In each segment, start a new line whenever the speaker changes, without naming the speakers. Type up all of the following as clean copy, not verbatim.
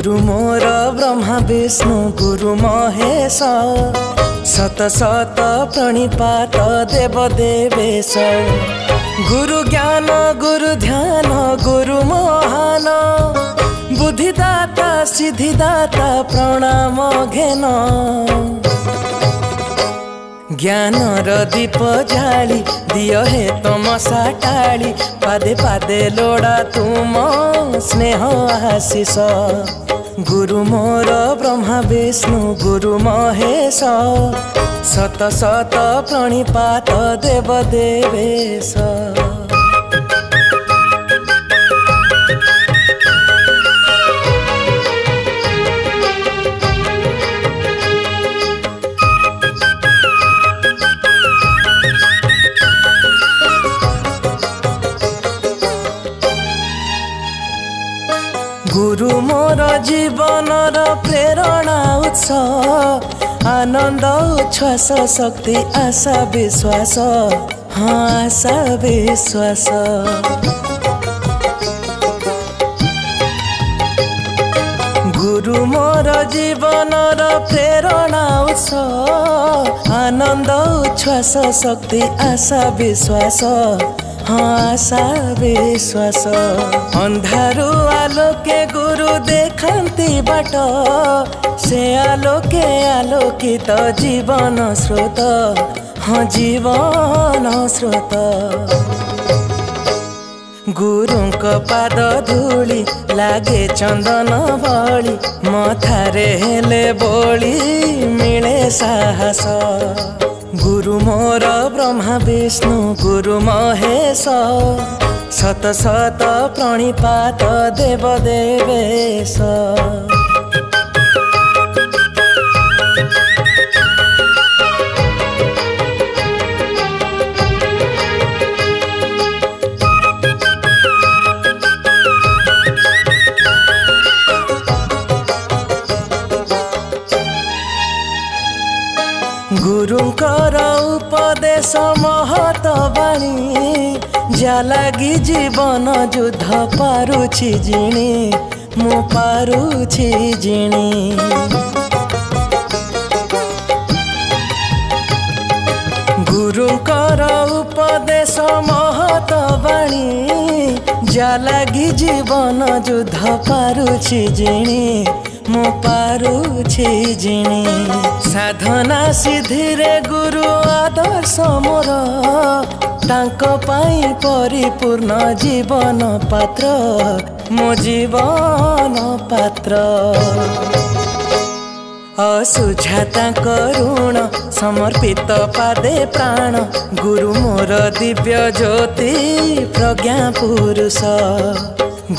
गुरु मोर ब्रह्मा विष्णु गुरु महेश शत शत प्रणिपात देव देवेश गुरु ज्ञान गुरु ध्यान गुरु महान बुद्धिदाता सिद्धिदाता प्रणाम घेन ज्ञानर दीप जाली दियो हे तमसा टाली पादे पादे लोड़ा तुम स्नेह आशीष गुरु मोर ब्रह्मा विष्णु गुरु महेश शत शत प्रणिपात देव देवेश गुरु मोर जीवनर प्रेरणा उत्स आनंद उच्छ्वास शक्ति आशा विश्वास हाँ आशा विश्वास गुरु मोर जीवनर प्रेरणा उत्स आनंद उच्छ्वास शक्ति आशा विश्वास हाँ आशा विश्वास अंधारू आलोके गुरु देखती बाट से आलोके आलोकित जीवन स्रोत हाँ जीवन स्रोत गुरुंक पाद धूली लागे चंदन भली मथारे हेले बोली मिले साहस गुरु मोर ब्रह्मा विष्णु गुरु महेश शत शत प्रणिपात देव देवेश गुरुंकर उपदेश महत बाणी जा लागी जीवन युद्ध पारुछि जिणी मु पारुछि जिणी गुरुंकर उपदेश महत बाणी जा लागी जीवन युद्ध पारुछि जिणी मु पारुछि जिणी साधना सिद्धि रे गुरु आदर्श मोर तांको पाई परिपूर्ण जीवन पात्र मो जीवन पात्र असुझाता करुण समर्पित पादे प्राण गुरु मोर दिव्य ज्योति प्रज्ञा पुरुष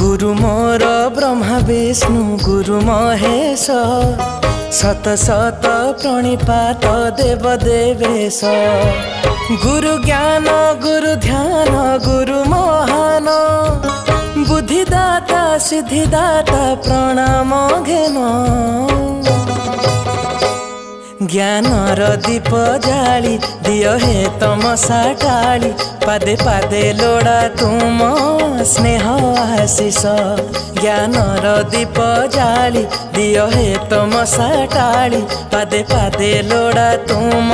गुरु मोर ब्रह्मा विष्णु गुरु महेश शत शत प्रणिपात देव देवेश गुरु ज्ञान गुरु ध्यान गुरु महान बुद्धिदाता सिद्धिदाता प्रणाम घेन ज्ञानर दीप जाली दियो हे तमसा टाली पादे पादे लोड़ा तुम स्नेह आशीष ज्ञानर दीप जाली दियो हे तमसा टाली पादे पादे लोड़ा तुम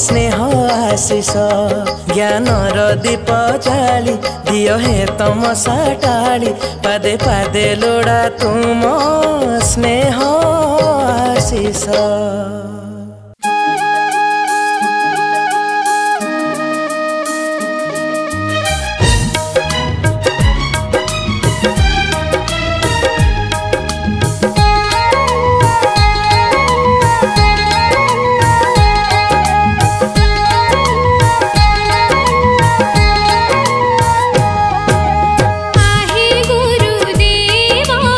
स्नेह आशीष ज्ञानर दीप जाली दियो हे तमसा टाली पादे पादे लोड़ा तुम स्नेह आशीष
हे गुरुदेवा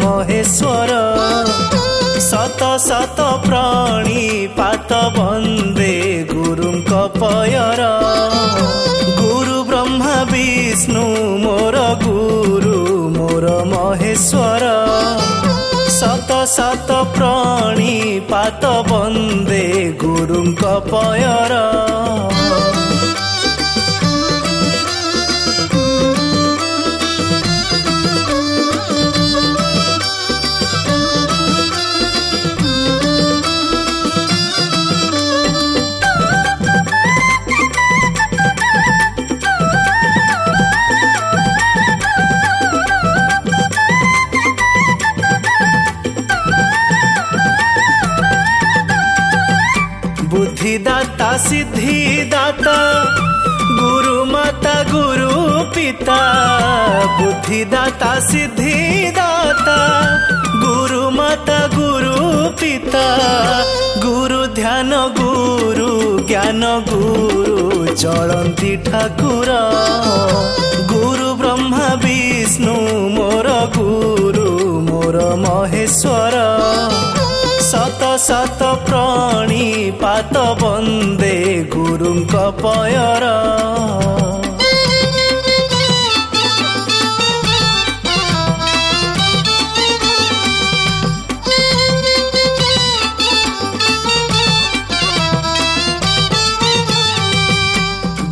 महेश्वर शत शत प्रणिपात वंदे गुरुंक पयर गुरु ब्रह्मा विष्णु मोर गुरु मोर महेश्वर शत शत प्रणिपात वंदे गुरुंक पयर बुद्धिदाता सिद्धिदाता गुरु माता गुरु पिता बुद्धिदाता सिद्धिदाता गुरु माता गुरु पिता गुरु ध्यान गुरु ज्ञान गुरु चलंती ठाकुर गुरु ब्रह्मा विष्णु मोर गुरु मोर महेश्वर शत शत प्रणिपात वंदे गुरुंक पयर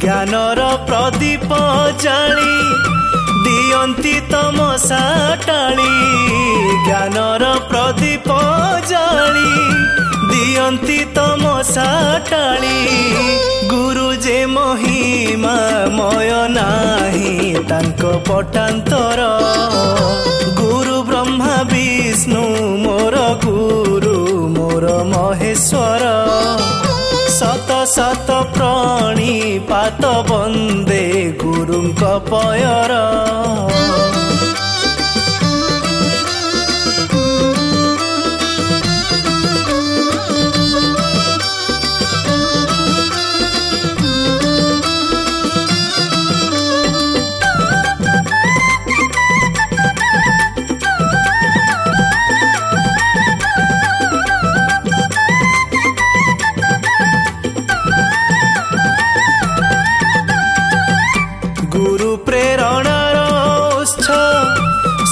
ज्ञानर प्रदीप जाली दियंती तमसा टाली ज्ञानर प्रदीप जाली दियंती तमसा टाली गुरु जे महिमा मय नाही तांको पटांतर गुरु ब्रह्मा विष्णु मोर गुरु मोर महेश्वर शत शत प्रणिपात वंदे गुरुंक पयर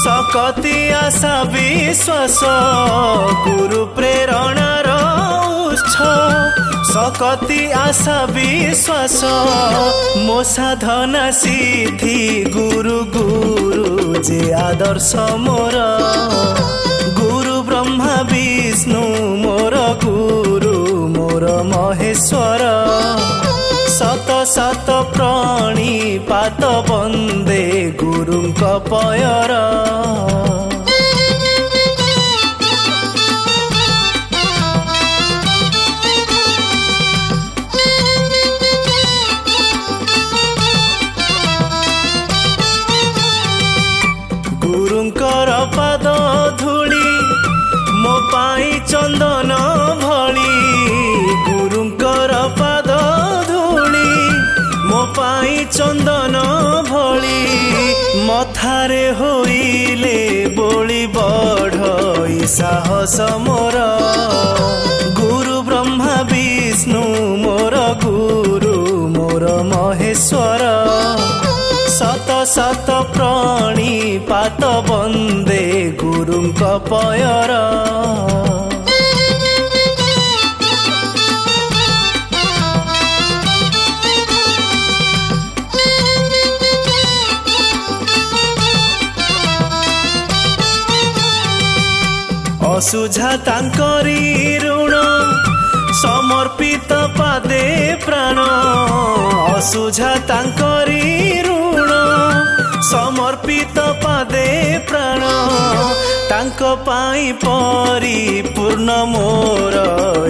सकती आशा विश्वास गुरु प्रेरणार उत्स सकती आशा विश्वास मो साधना सिद्धि गुरु गुरु जे आदर्श मोर गुरु ब्रह्मा विष्णु मोर गुरु मोर महेश्वर शत शत प्रणिपात वंदे गुरुंक पयर गुरुंकर पाद धूली मो पाई चंदन भली गुरुंकर पाद पाई चंदन भली मथारे होइले बोली बढ़ई साहस मोर गुरु ब्रह्मा विष्णु मोर गुरु मोर महेश्वर शत शत प्रणिपात वंदे गुरुंक पयर असुझा तांकरी ऋण समर्पित पादे प्राण असुझा तांकरी ऋण समर्पित पादे प्राण तांक पाई परिपूर्ण मोर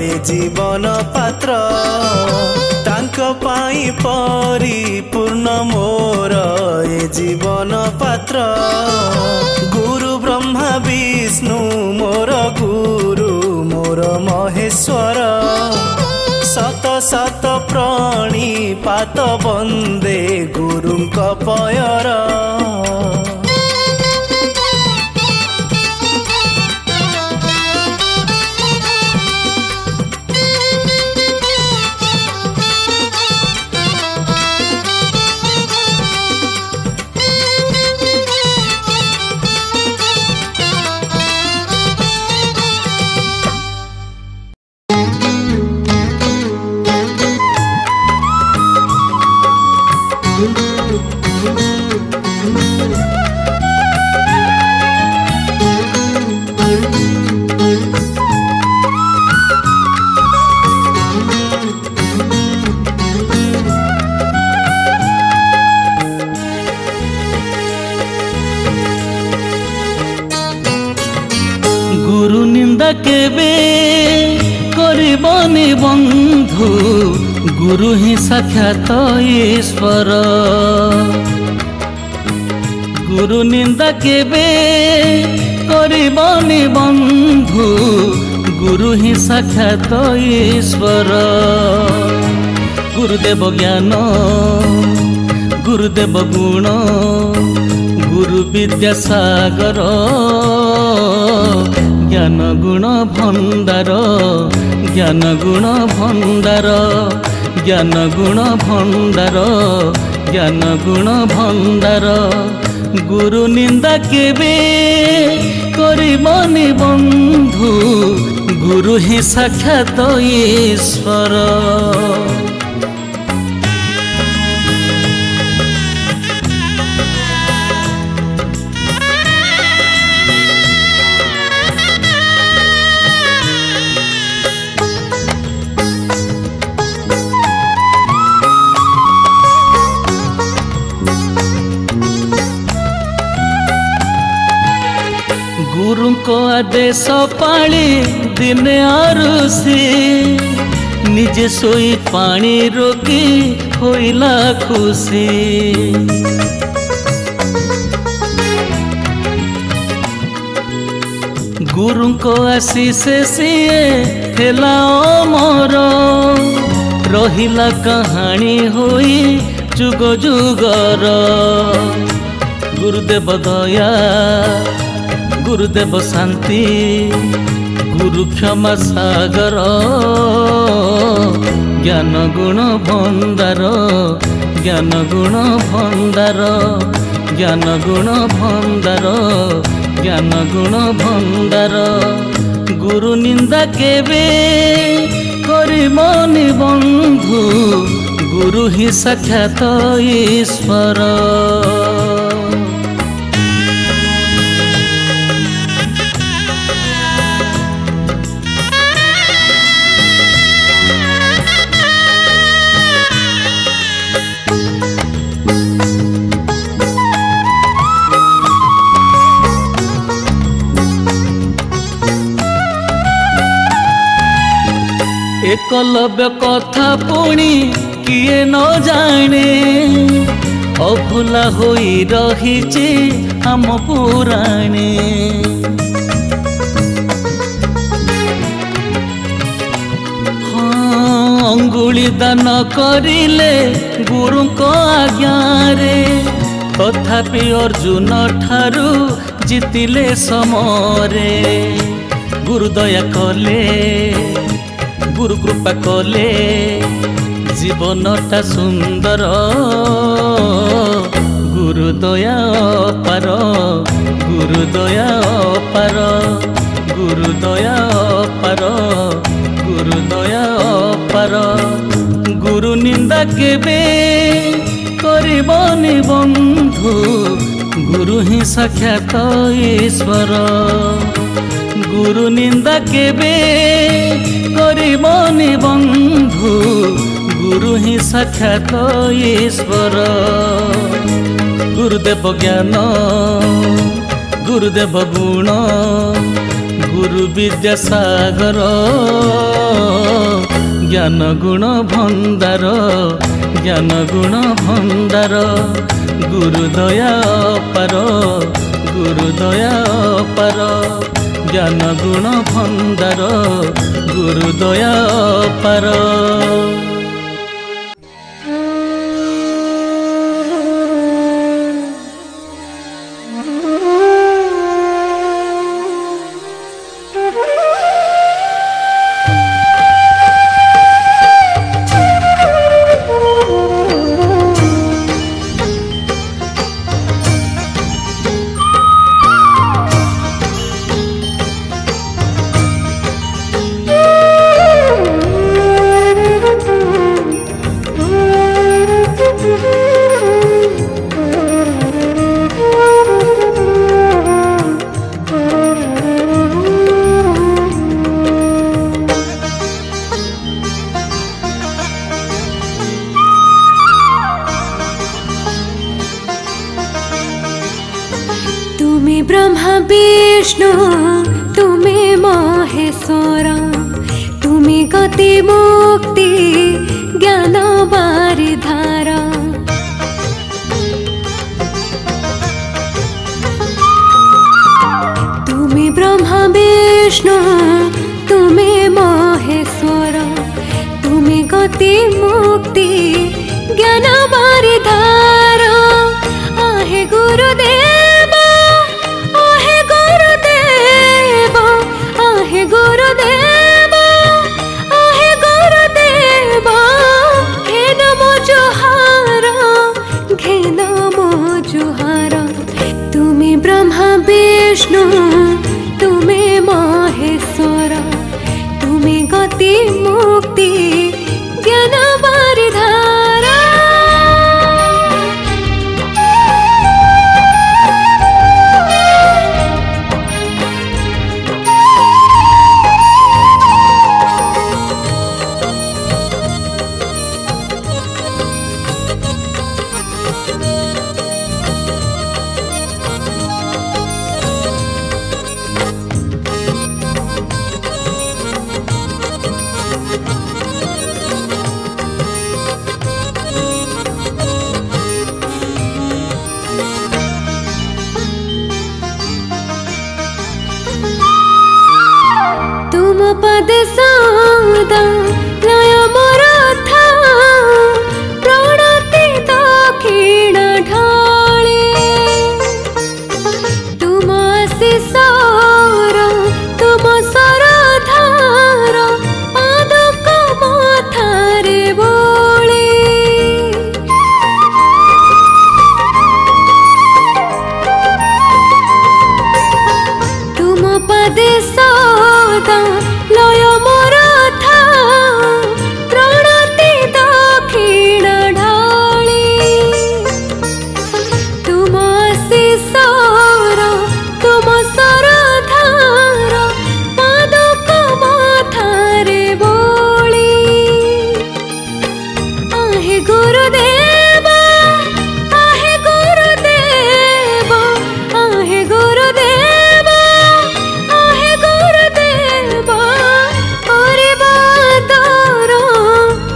ए जीवन पात्र तांक पाई परिपूर्ण मोर ए जीवन पात्र गुरु ब्रह्मा विष्णु मोर गुरु मोर महेश्वर शत शत प्रणिपात वंदे गुरुंक पयर
गुरु निंदा केबे करिबनी बंधु गुरु ही साक्षात ईश्वर गुरु निंदा केबे करिबनी बंधु गुरु ही साक्षात ईश्वर गुरुदेव ज्ञान गुरुदेव गुण गुरु विद्यासागर ज्ञान गुण भंडार ज्ञान गुण भंडार ज्ञान गुण भंडार ज्ञान गुण भंडार गुरु निंदा केबे करिबनी बंधु गुरु ही साक्षात ईश्वर गुरु को आदेश पाली दिने आरुसी निजे सोई पानी रोकी होइला खुशी गुरु को आशीष सीए हेला अमर रहिला कहानी होई जुग जुगर गुरुदेव दया गुरुदेव शांति गुरु क्षमा सागर ज्ञान गुण भंडार ज्ञान गुण भंडार ज्ञान गुण भंडार ज्ञान गुण भंडार गुरु निंदा केबे करिबनी बंधु गुरु ही साक्षात ईश्वर एकलव्य कथा पुणी किए न जाने अभुला होई रहिछि हम पुराणे हाँ अंगुली दान करिले गुरु को आज्ञा रे तथापि अर्जुन ठारू जितिले समरे गुरु दया कले गुरु कृपा कले जीवनटा सुंदर गुरु दया पार गुरु दया पार गुरु दया पार गुरु दया पार गुरु निंदा केबे करिबनी बंधु गुरु ही साक्षात ईश्वर गुरु निंदा केबे करिबनी बंधु गुरु ही साक्षात ईश्वर गुरुदेव ज्ञान गुरुदेव गुण गुरु विद्यासागर ज्ञान गुण भंडार ज्ञान गुण भंडार गुरु दया पार गुरु दया पार ज्ञान गुण भंडार गुरु दया पार
तुम्हें ब्रह्मा विष्णु तुम्हें महेश्वर तुमे गति मुक्ति ज्ञान बारिधार तुमे ब्रह्मा विष्णु तुमे महेश्वर तुमे गति मुक्ति ज्ञान बारिधार आहे गुरुदेव आहे गुरुदेव आहे गुरुदेव आहे गुरुदेव घे नमो जुहार घे नमो जुहार तुमे ब्रह्मा विष्णु तुमे महेश्वर तुमे गति मुक्ति ज्ञान बारिधार पद सदा लय मोर था प्रणति दक्षिण ढाळे तुम आशीषर तुम सरधार पादक मथारे बोळे तुम पदे सदा लय मोर था प्रणति दक्षिण ढाळे तुम आशीषर तुम सरधार पादक मथारे बोळे आहे गुरुदेव आहे गुरुदेव आहे गुरुदेव आहे गुरुदेव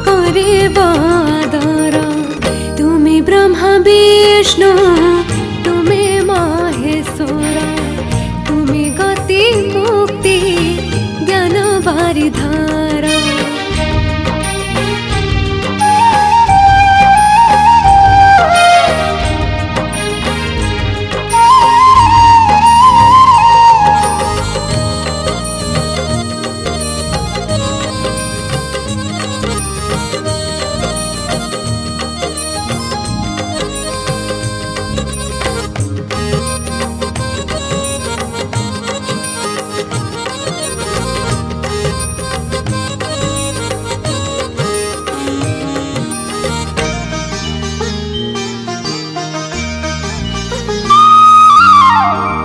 करे बादर तुमे ब्रह्मा विष्णु तुमे महेश्वर तुमे गति मुक्ति ज्ञान बारिधार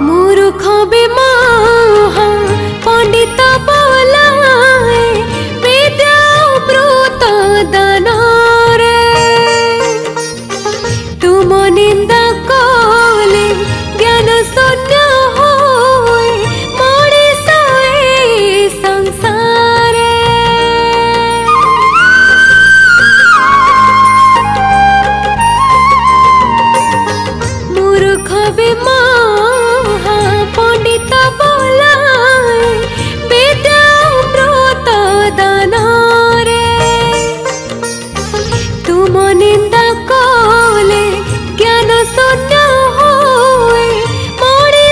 मूर्ख विमोह पंडित बोलाए विद्या ब्रूत दान तुम निंदा कले ज्ञान शून्य होए मनीष ए संसार मूर्ख विमोह पंडित बोलाए विद्या ब्रूत दान तुम निंदा कले ज्ञान शून्य होए मणि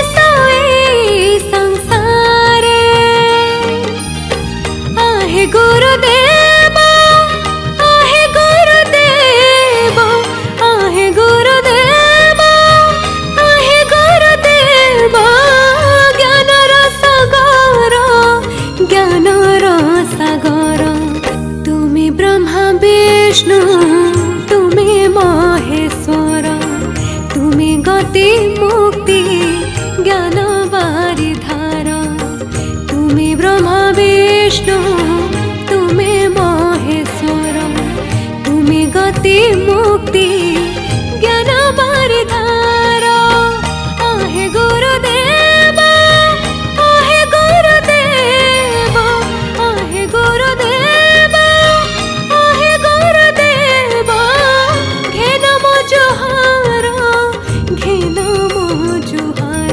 तुम जुहार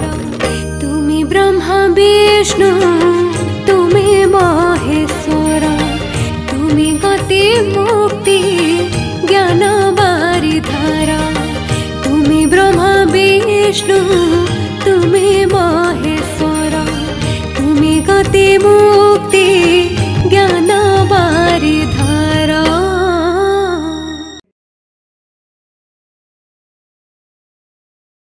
तुमी ब्रह्मा विष्णु तुमी महेश्वर तुमी गति मुक्ति ज्ञान बारिधारा तुमी ब्रह्मा विष्णु